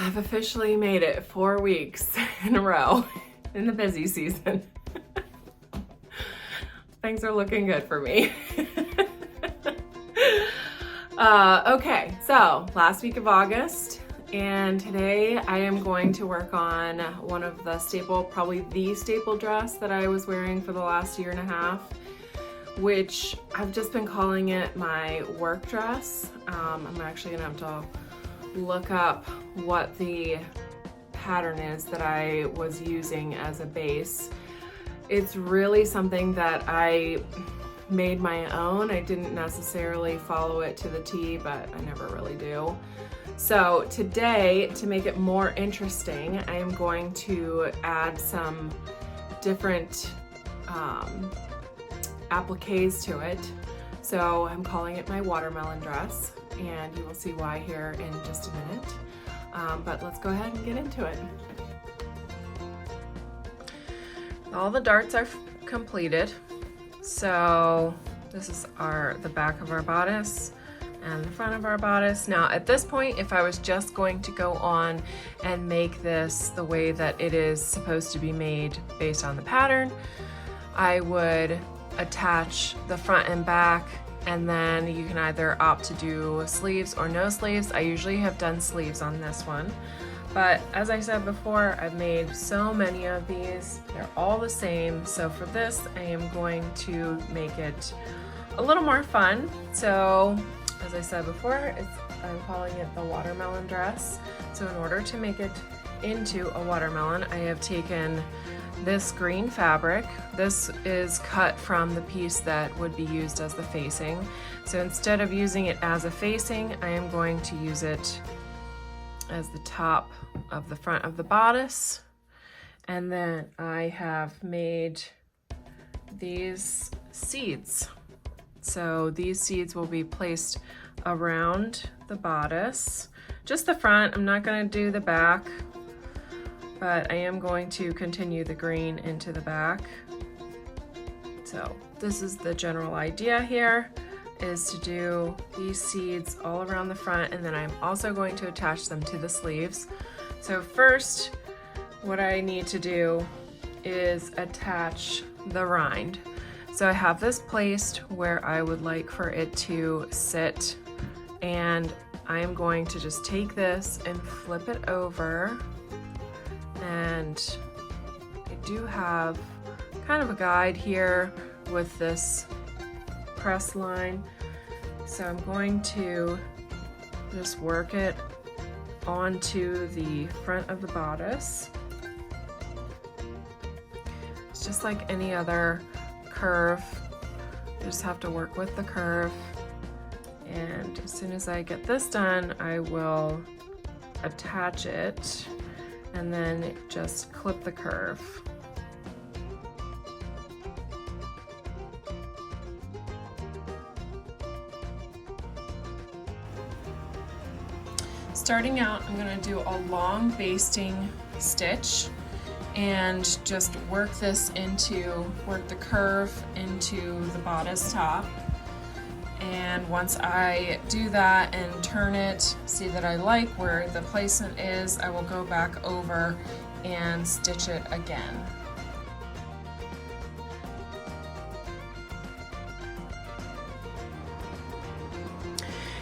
I've officially made it 4 weeks in a row in the busy season. Things are looking good for me. Okay, so last week of August, and today I am going to work on one of the probably the staple dress that I was wearing for the last year and a half, which I've just been calling it my work dress. I'm actually gonna have to look up what the pattern is that I was using as a base. It's really something that I made my own. I didn't necessarily follow it to the T, but I never really do. So today, to make it more interesting, I am going to add some different appliques to it. So I'm calling it my watermelon dress, and you will see why here in just a minute. But let's go ahead and get into it. All the darts are completed. So this is the back of our bodice and the front of our bodice. Now at this point, if I was just going to go on and make this the way that it is supposed to be made based on the pattern, I would attach the front and back, and then you can either opt to do sleeves or no sleeves. I usually have done sleeves on this one, but as I said before, I've made so many of these. They're all the same. So for this, I am going to make it a little more fun. So as I said before, I'm calling it the watermelon dress. So in order to make it into a watermelon, I have taken this green fabric. This is cut from the piece that would be used as the facing. So instead of using it as a facing, I am going to use it as the top of the front of the bodice. And then I have made these seeds. So these seeds will be placed around the bodice, just the front. I'm not going to do the back, but I am going to continue the green into the back. So this is the general idea here, is to do these seeds all around the front, and then I'm also going to attach them to the sleeves. So first, what I need to do is attach the rind. So I have this placed where I would like for it to sit, and I am going to just take this and flip it over. And I do have kind of a guide here with this press line. So I'm going to just work it onto the front of the bodice. It's just like any other curve. You just have to work with the curve. And as soon as I get this done, I will attach it and then just clip the curve. Starting out, I'm going to do a long basting stitch and just work the curve into the bodice top. And once I do that and turn it, see that I like where the placement is, I will go back over and stitch it again.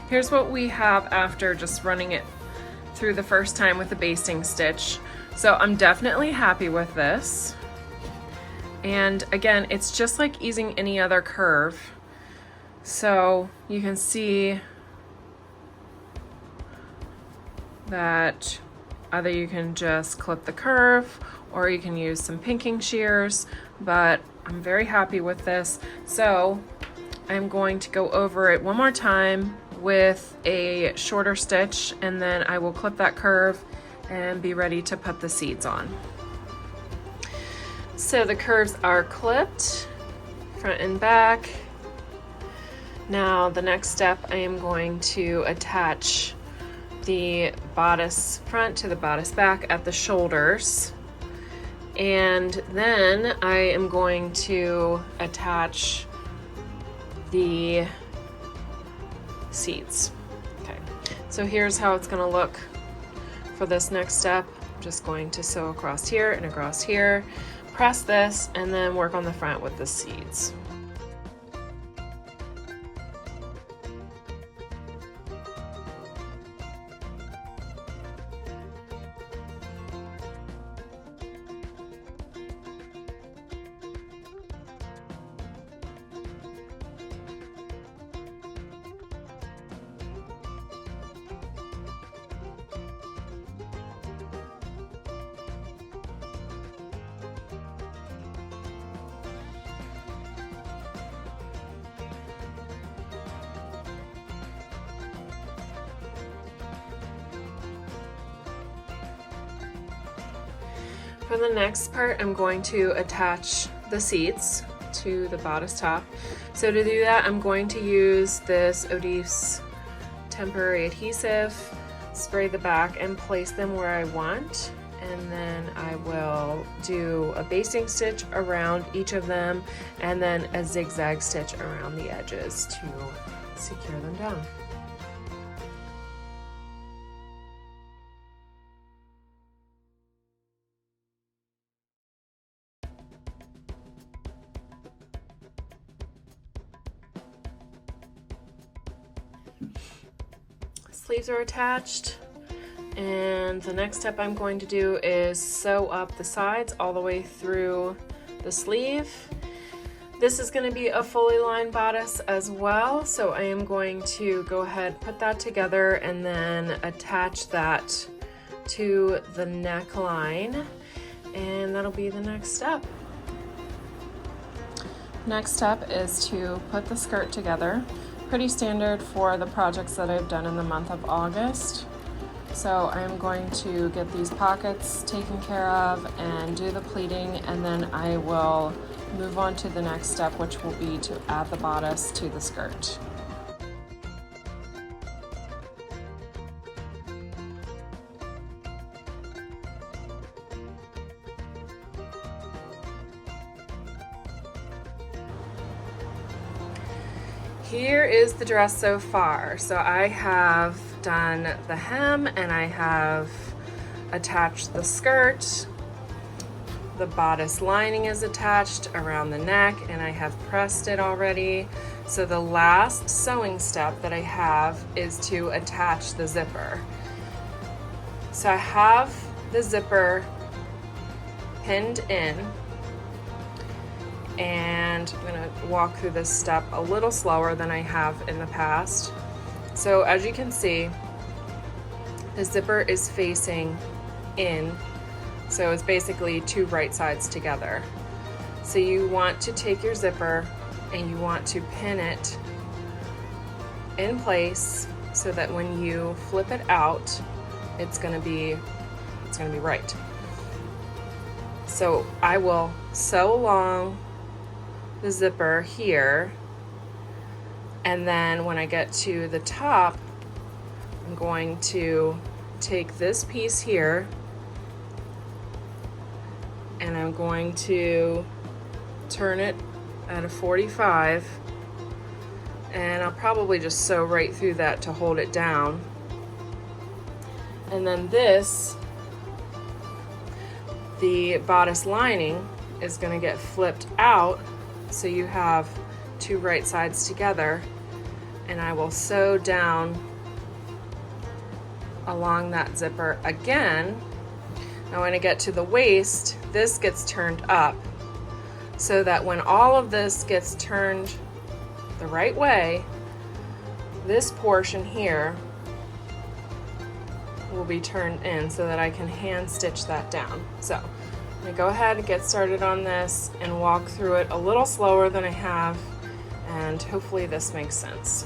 Here's what we have after just running it through the first time with the basting stitch. So I'm definitely happy with this. And again, it's just like using any other curve. So you can see that either you can just clip the curve or you can use some pinking shears, but I'm very happy with this. So I'm going to go over it one more time with a shorter stitch, and then I will clip that curve and be ready to put the seeds on. So the curves are clipped, front and back. Now the next step, I am going to attach the bodice front to the bodice back at the shoulders, and then I am going to attach the seeds. Okay, so here's how it's going to look for for this next step, I'm just going to sew across here and across here, press this, and then work on the front with the seeds. For the next part, I'm going to attach the seats to the bodice top. So to do that, I'm going to use this Odif's temporary adhesive, spray the back and place them where I want. And then I will do a basting stitch around each of them and then a zigzag stitch around the edges to secure them down. Sleeves are attached, and the next step I'm going to do is sew up the sides all the way through the sleeve. This is going to be a fully lined bodice as well, so I am going to go ahead, put that together, and then attach that to the neckline, and that'll be the next step. Next step is to put the skirt together. Pretty standard for the projects that I've done in the month of August. So I'm going to get these pockets taken care of and do the pleating, and then I will move on to the next step, which will be to add the bodice to the skirt. Here is the dress so far. So I have done the hem and I have attached the skirt. The bodice lining is attached around the neck and I have pressed it already. So the last sewing step that I have is to attach the zipper. So I have the zipper pinned in, and I'm going to walk through this step a little slower than I have in the past. So as you can see, the zipper is facing in, so it's basically two right sides together. So you want to take your zipper and you want to pin it in place so that when you flip it out, it's going to be right. So I will sew along the zipper here, and then when I get to the top, I'm going to take this piece here and I'm going to turn it at a 45, and I'll probably just sew right through that to hold it down. And then this, the bodice lining, is going to get flipped out, so you have two right sides together, and I will sew down along that zipper again. Now when I get to the waist, this gets turned up so that when all of this gets turned the right way, this portion here will be turned in so that I can hand stitch that down. So I'm gonna go ahead and get started on this and walk through it a little slower than I have, and hopefully this makes sense.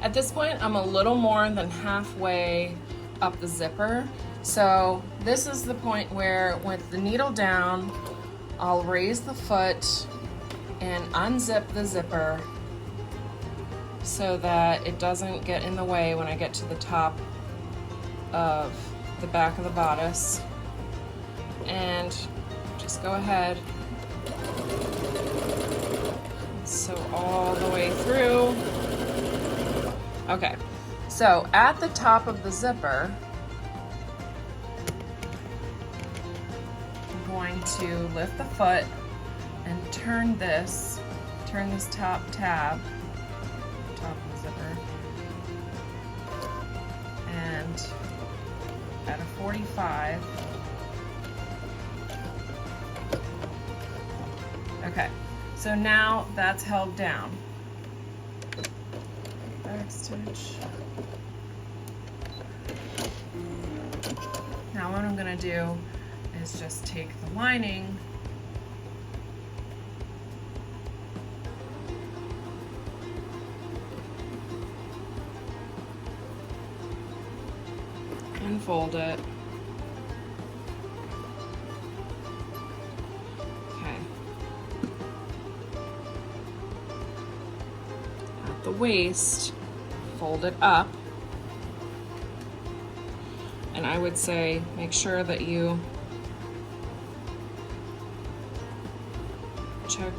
At this point, I'm a little more than halfway up the zipper. So this is the point where, with the needle down, I'll raise the foot and unzip the zipper so that it doesn't get in the way when I get to the top of the back of the bodice. And just go ahead and sew all the way through. Okay, so at the top of the zipper, I'm going to lift the foot and turn this top tab, top of the zipper, and at a 45. Okay, so now that's held down. Back stitch. Now what I'm going to do is just take the lining and fold it. Okay. At the waist, fold it up. And I would say make sure that you check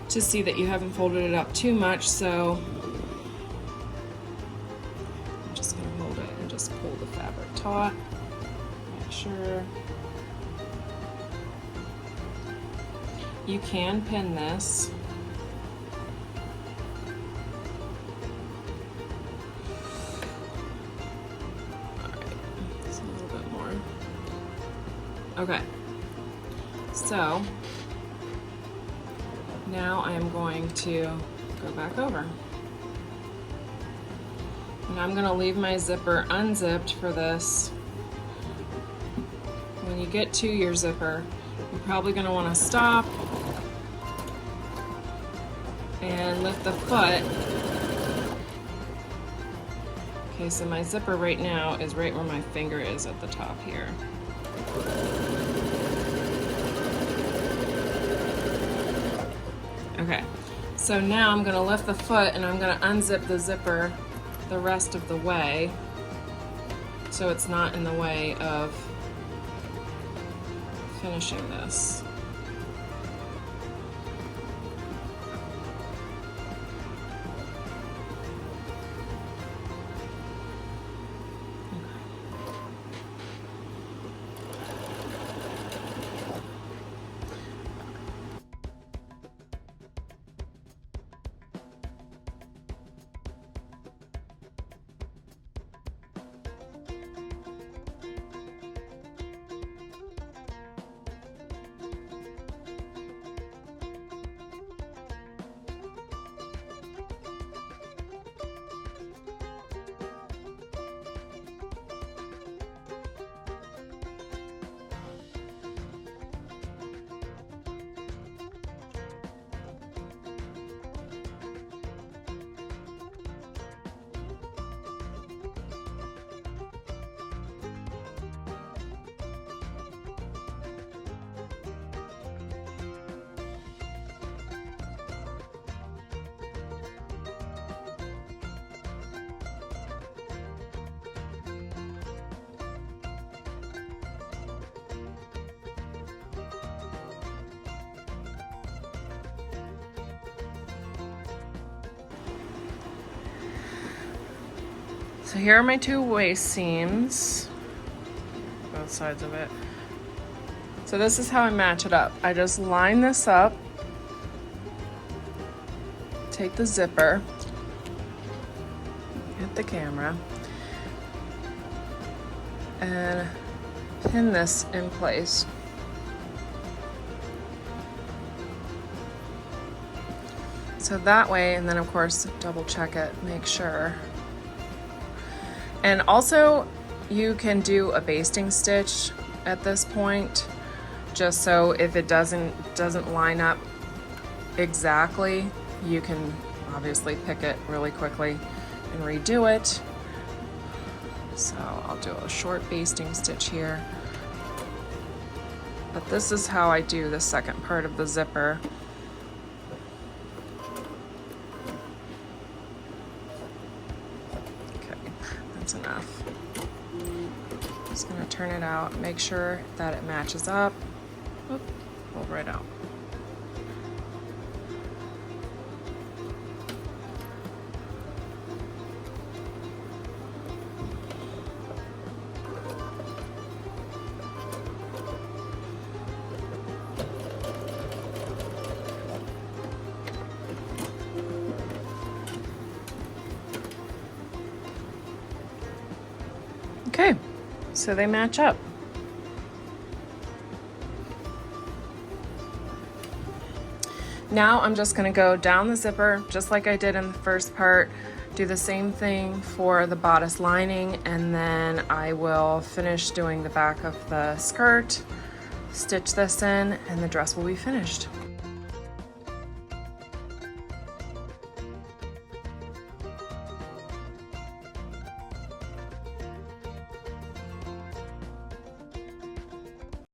to see that you haven't folded it up too much, so I'm just going to hold it and just pull the fabric taut. Make sure. You can pin this. Okay, so now I'm going to go back over. And I'm going to leave my zipper unzipped for this. When you get to your zipper, you're probably going to want to stop and lift the foot. Okay, so my zipper right now is right where my finger is at the top here. Okay, so now I'm going to lift the foot and I'm going to unzip the zipper the rest of the way so it's not in the way of finishing this. So here are my two waist seams, both sides of it. So this is how I match it up. I just line this up, take the zipper, hit the camera, and pin this in place. So that way, and then of course double check it, make sure. And also you can do a basting stitch at this point, just so if it doesn't line up exactly, you can obviously pick it really quickly and redo it. So I'll do a short basting stitch here. But this is how I do the second part of the zipper. Enough. Just going to turn it out, make sure that it matches up. Oop, pull right out. Okay, so they match up. Now I'm just gonna go down the zipper, just like I did in the first part, do the same thing for the bodice lining, and then I will finish doing the back of the skirt, stitch this in, and the dress will be finished.